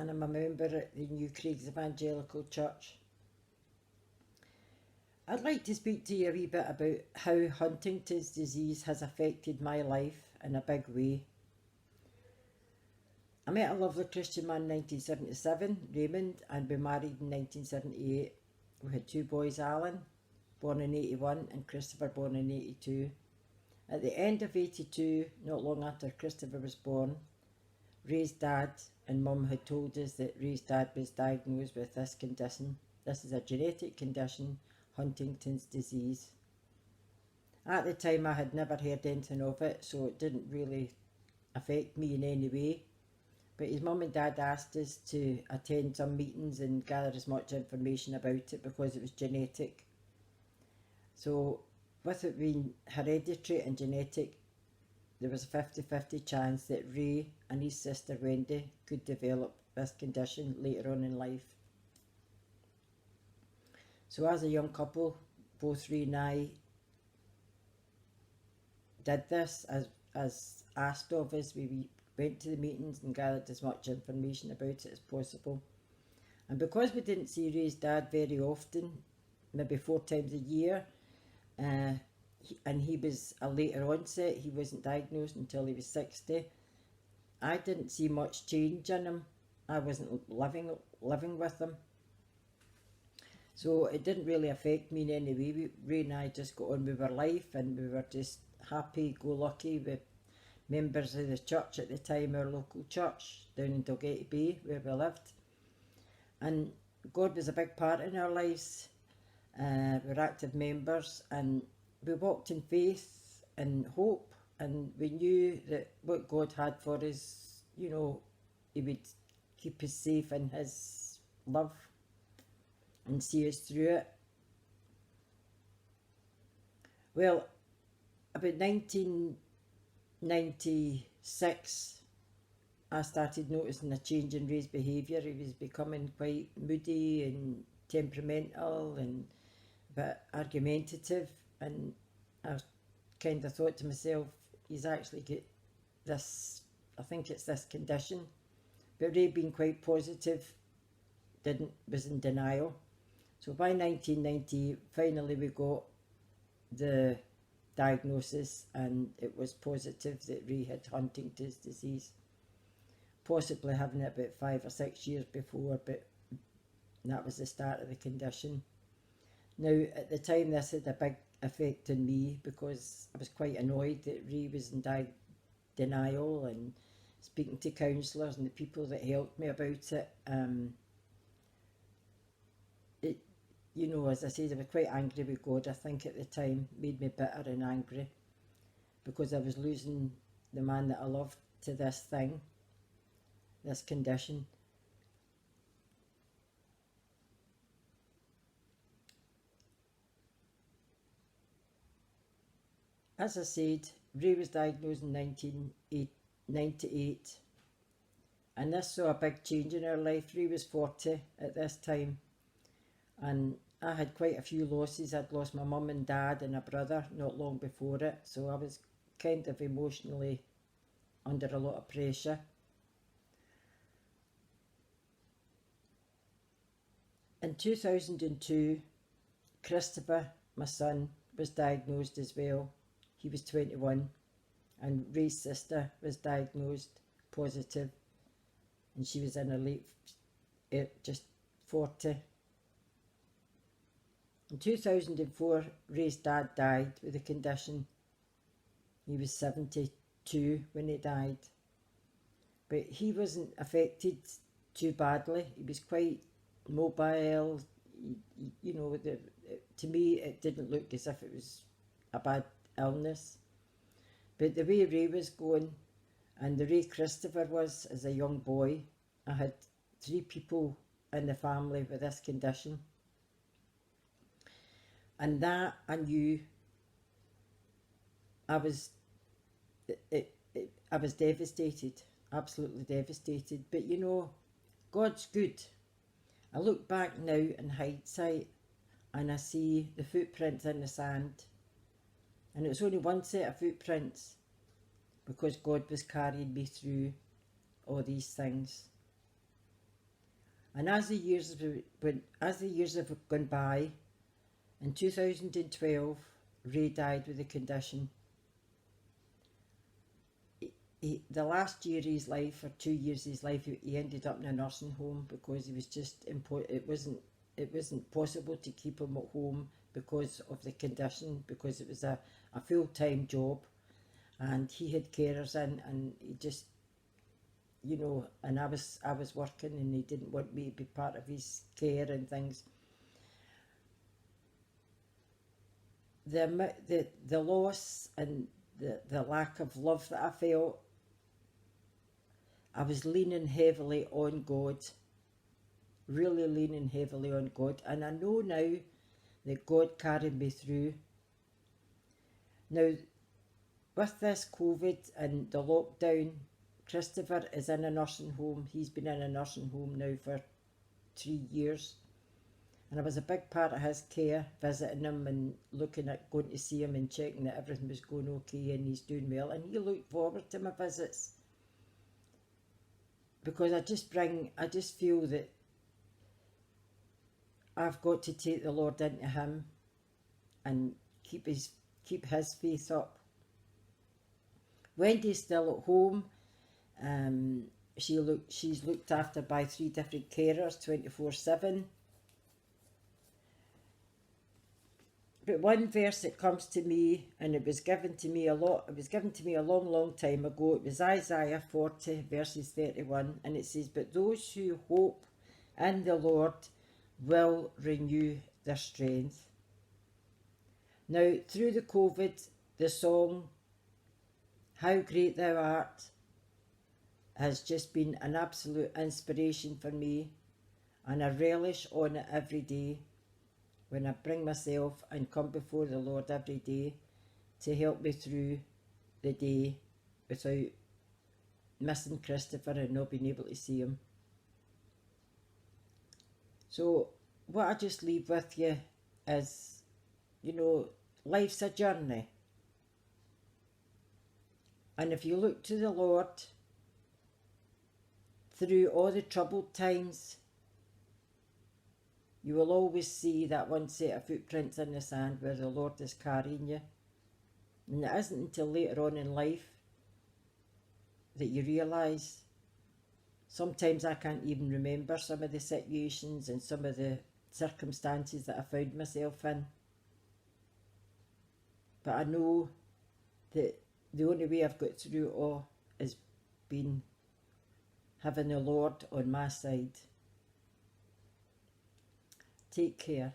and I'm a member at the Newcraigs Church. I'd like to speak to you a wee bit about how Huntington's disease has affected my life in a big way. I met a lovely Christian man in 1977, Raymond, and we married in 1978. We had 2 boys, Alan, born in 81, and Christopher, born in 82. At the end of 82, not long after Christopher was born, Ray's dad and mum had told us that Ray's dad was diagnosed with this condition. This is a genetic condition, Huntington's disease. At the time I had never heard anything of it, so it didn't really affect me in any way. But his mum and dad asked us to attend some meetings and gather as much information about it because it was genetic. So with it being hereditary and genetic, there was a 50-50 chance that Ray and his sister Wendy could develop this condition later on in life. So as a young couple, both Ray and I did this as asked of us. We went to the meetings and gathered as much information about it as possible. And because we didn't see Ray's dad very often, maybe 4 times a year, and he was a later onset, he wasn't diagnosed until he was 60, I didn't see much change in him. I wasn't living with him. So it didn't really affect me in any way. Ray and I just got on with our life, and we were just happy-go-lucky with members of the church at the time, our local church down in Dalgety Bay where we lived. And God was a big part in our lives. We were active members, and we walked in faith and hope, and we knew that what God had for us, you know, he would keep us safe in his love and see us through it. Well, about 1996, I started noticing a change in Ray's behaviour. He was becoming quite moody and temperamental and a bit argumentative, and I kind of thought to myself, he's actually got this, I think it's this condition. But Ray, being quite positive, was in denial. So by 1990, finally we got the diagnosis, and it was positive that Ray had Huntington's disease, possibly having it about 5 or 6 years before, but that was the start of the condition. Now, at the time, this had a big effect on me because I was quite annoyed that Ray was in denial, and speaking to counsellors and the people that helped me about it. You know, as I said, I was quite angry with God, I think, at the time. Made me bitter and angry because I was losing the man that I loved to this thing, this condition. As I said, Ray was diagnosed in 1998, and this saw a big change in our life. Ray was 40 at this time, and I had quite a few losses. I'd lost my mum and dad and a brother not long before it, so I was kind of emotionally under a lot of pressure. In 2002, Christopher, my son, was diagnosed as well. He was 21, and Ray's sister was diagnosed positive, and she was in her late, just 40. In 2004, Ray's dad died with the condition. He was 72 when he died, but he wasn't affected too badly. He was quite mobile. You know, to me it didn't look as if it was a bad illness. But the way Ray was going, and the way Christopher was as a young boy, I had 3 people in the family with this condition. And that I knew, I was devastated, absolutely devastated. But you know, God's good. I look back now in hindsight, and I see the footprints in the sand, and it was only one set of footprints, because God was carrying me through all these things. And as the years have gone by, in 2012, Ray died with the condition. The last year of his life, or 2 years of his life, he ended up in a nursing home because he was just it wasn't possible to keep him at home because of the condition, because it was a full-time job, and he had carers in, and he just, you know, and I was working, and he didn't want me to be part of his care and things. The loss and the lack of love that I felt, I was leaning heavily on God, really leaning heavily on God, and I know now that God carried me through. Now, with this COVID and the lockdown, Christopher is in a nursing home. He's been in a nursing home now for 3 years, and I was a big part of his care, visiting him and looking at going to see him and checking that everything was going okay and he's doing well, and he looked forward to my visits, because I just feel that I've got to take the Lord into him and keep his faith up. Wendy's still at home. She's looked after by 3 different carers 24/7. But one verse that comes to me, and it was given to me a long time ago. It was Isaiah 40 verses 31, and it says, "But those who hope in the Lord will renew their strength." Now, through the COVID, the song "How Great Thou Art" has just been an absolute inspiration for me, and I relish on it every day when I bring myself and come before the Lord every day to help me through the day without missing Christopher and not being able to see him. So what I just leave with you is, you know, life's a journey. And if you look to the Lord through all the troubled times, you will always see that one set of footprints in the sand where the Lord is carrying you. And it isn't until later on in life that you realise. Sometimes I can't even remember some of the situations and some of the circumstances that I found myself in. But I know that the only way I've got through it all has been having the Lord on my side. Take care.